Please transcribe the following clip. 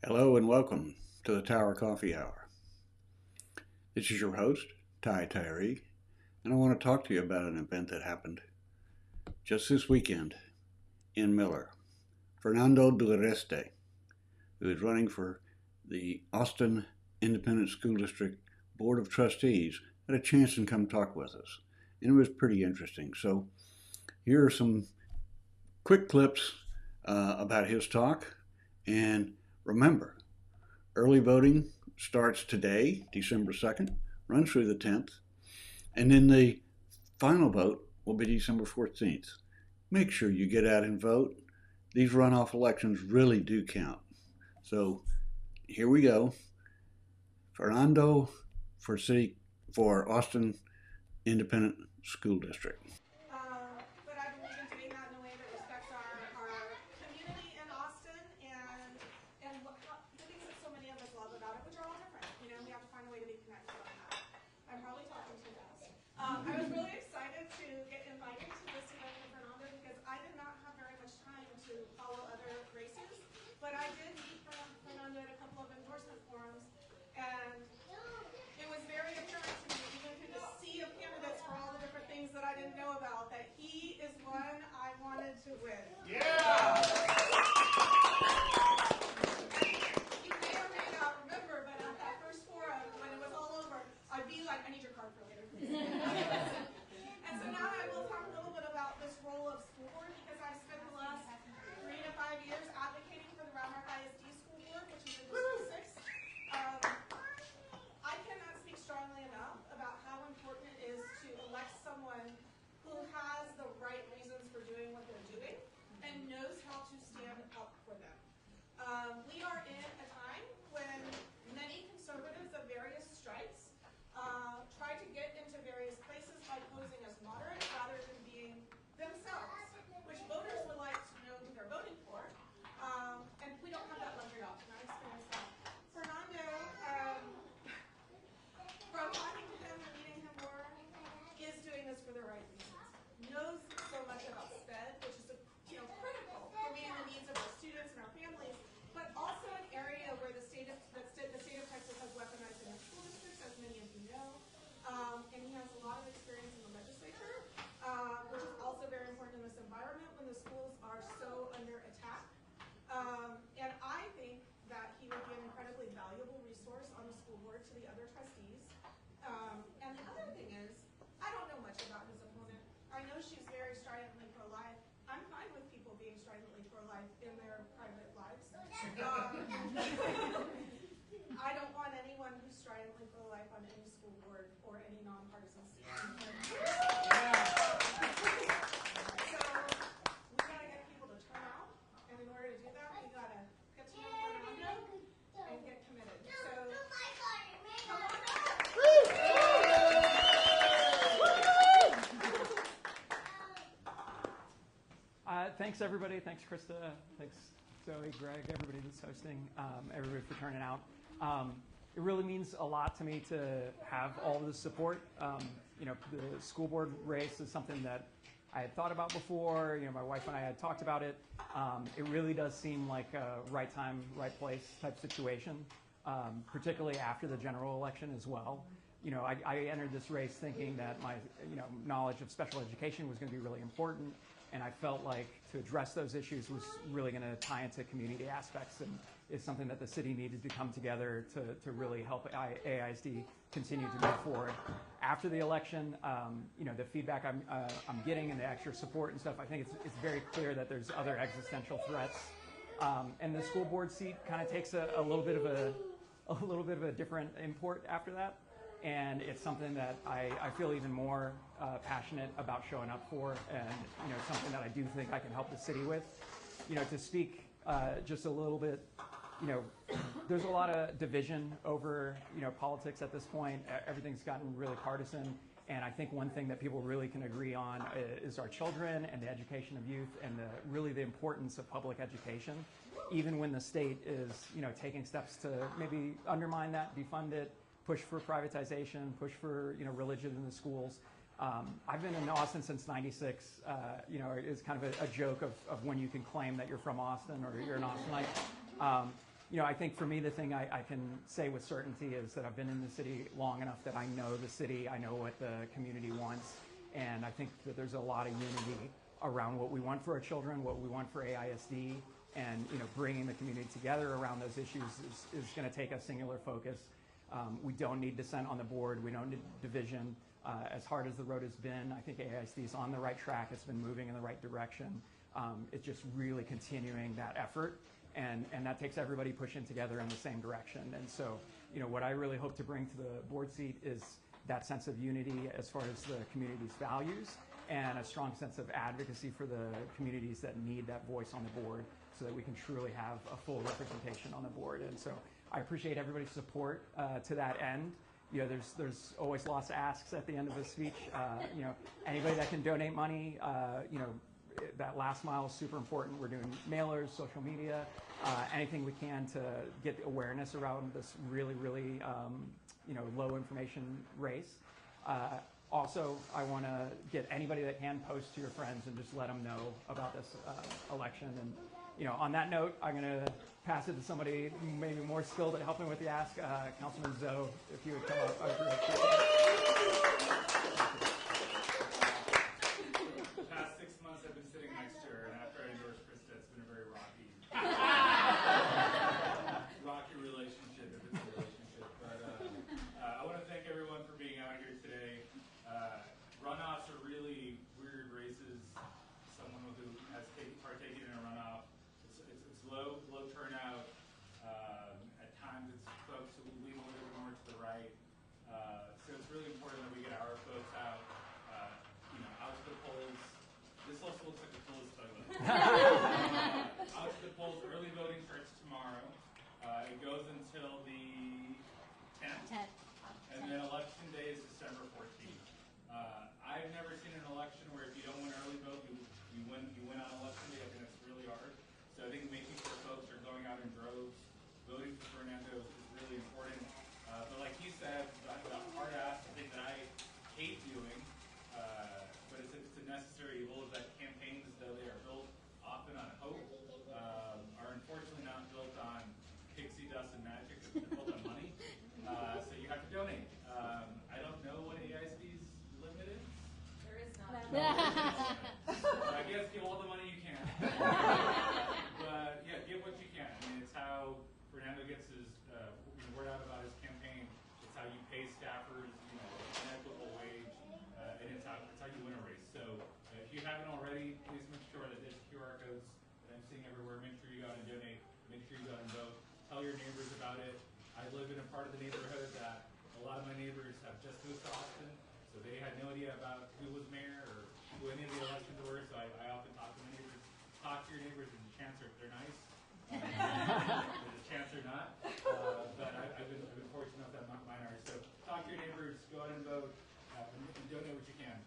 Hello and welcome to the Tower Coffee Hour. This is your host, Ty Tyree, and I want to talk to you about an event that happened just this weekend in Miller. Fernando de Urioste, who is running for the Austin Independent School District Board of Trustees, had a chance to come talk with us, and it was pretty interesting. So here are some quick clips about his talk, and remember, early voting starts today, December 2nd, runs through the 10th, and then the final vote will be December 14th. Make sure you get out and vote. These runoff elections really do count. So here we go. Fernando for Austin Independent School District. But I believe in doing that in a way that respects our community in Austin and the things that so many of us love about it, which are all different. You know, we have to find a way to be connected on that. I'm probably talking too fast. I was really excited to get invited to this event with Fernando because I did not have very much time to follow other races, but I did meet Fernando at a couple of endorsement forums, and it was very apparent to me, even through the sea of candidates for all the different things that I didn't know about, that he is one I wanted to win. Yeah! You may or may not remember, but at that first forum, when it was all over, I'd be like, I need your card for later, please. And so now I will talk a little bit about this role of school board, because I've spent the last 3 to 5 years advocating for the Runoff AISD school board, which is in District 6. I cannot speak strongly enough about how important it is to elect someone who has the right reasons for doing what they're doing and knows how to stand up for them. We are in a time when many conservatives of various stripes try to get into various places by posing as moderate rather than being themselves, which voters would like to know who they're voting for. And we don't have that luxury often. I experienced that. Fernando, from talking to him and meeting him more, is doing this for the right reasons. Knows so much about SPED, which is critical for meeting the needs of our students and our families, but also an area where the state of Texas has weaponized in their school districts, as many of you know. And he has a lot of experience in the legislature, which is also very important in this environment when the schools are so under attack. And I think that he would be an incredibly valuable resource on the school board to the other trustees. And the other thing is, I don't know much about his opponent. I know she's very stridently pro-life. I'm fine with people being stridently pro-life in their private lives. I don't want anyone who's stridently pro-life on any school board or any nonpartisan seat. So we gotta get people to turn out, and in order to do that, we gotta get to know Fernando and get committed. So come on up. Thanks, everybody. Thanks, Krista. Thanks, Zoe, Greg, everybody that's hosting, everybody for turning out. It really means a lot to me to have all of this support. The school board race is something that I had thought about before. My wife and I had talked about it. It really does seem like a right time, right place type situation, particularly after the general election as well. I entered this race thinking that my knowledge of special education was going to be really important, and I felt like to address those issues was really going to tie into community aspects, and is something that the city needed to come together to really help AISD continue to move forward. After the election, the feedback I'm getting and the extra support and stuff, I think it's very clear that there's other existential threats, and the school board seat kind of takes a little bit of a different import after that. And it's something that I feel even more passionate about showing up for, and something that I do think I can help the city with. To speak just a little bit, there's a lot of division over politics at this point. Everything's gotten really partisan, and I think one thing that people really can agree on is our children and the education of youth, and really the importance of public education, even when the state is taking steps to maybe undermine that, defund it, push for privatization, push for religion in the schools. I've been in Austin since '96. It's kind of a joke of when you can claim that you're from Austin or you're an Austinite. I think for me, the thing I can say with certainty is that I've been in the city long enough that I know the city, I know what the community wants, and I think that there's a lot of unity around what we want for our children, what we want for AISD, and bringing the community together around those issues is going to take a singular focus. We don't need dissent on the board. We don't need division. As hard as the road has been, I think AISD is on the right track. It's been moving in the right direction. It's just really continuing that effort, and that takes everybody pushing together in the same direction. And so, what I really hope to bring to the board seat is that sense of unity as far as the community's values and a strong sense of advocacy for the communities that need that voice on the board so that we can truly have a full representation on the board. And so I appreciate everybody's support to that end. There's always lots of asks at the end of a speech. Anybody that can donate money, that last mile is super important. We're doing mailers, social media, anything we can to get awareness around this really, really, low information race. Also, I want to get anybody that can post to your friends and just let them know about this election. And on that note, I'm going to pass it to somebody maybe more skilled at helping with the ask. Councilman Zoe, if you would come up, I would really appreciate it. The past 6 months I've been sitting next to her, and after I endorsed Krista, it's been a very rocky relationship, if it's a relationship. But I want to thank everyone for being out here today. Runoffs are really weird races. Someone who has partaken in a runoff, it's low turnout. At times it's folks who lean a little bit more to the right. So it's really important that we get our folks out, out to the polls. This also looks like the fullest toilet. Out to the polls. Early voting starts tomorrow. It goes until the 10th. And then election day is December 14th. I've never seen an election where if you don't win early vote, you win on election day. I think that's really hard. So I think making sure folks are going out in droves, voting for Fernando is really important. But like he said, the hard ass, I think that I hate doing, but it's a necessary evil, is that campaigns, though they are built often on hope, are unfortunately not built on pixie dust and magic. They're built on money. So you have to donate. I don't know what AISD's limit is. There is none. So I guess give all the money you can. But yeah, give what you can. I mean, it's how Fernando gets his word out about his campaign. It's how you pay staffers, an equitable wage, and it's how you win a race. So if you haven't already, please make sure that there's QR codes that I'm seeing everywhere. Make sure you go out and donate. Make sure you go out and vote. Tell your neighbors about it. I live in a part of the neighborhood that a lot of my neighbors have just moved to Austin, so they had no idea about who was mayor or who any of the elections were. So I often talk to my neighbors. Talk to your neighbors. There's a chance if they're nice. There's a chance they're not. But I've been fortunate enough that mine are. So talk to your neighbors. Go out and vote. And donate what you can.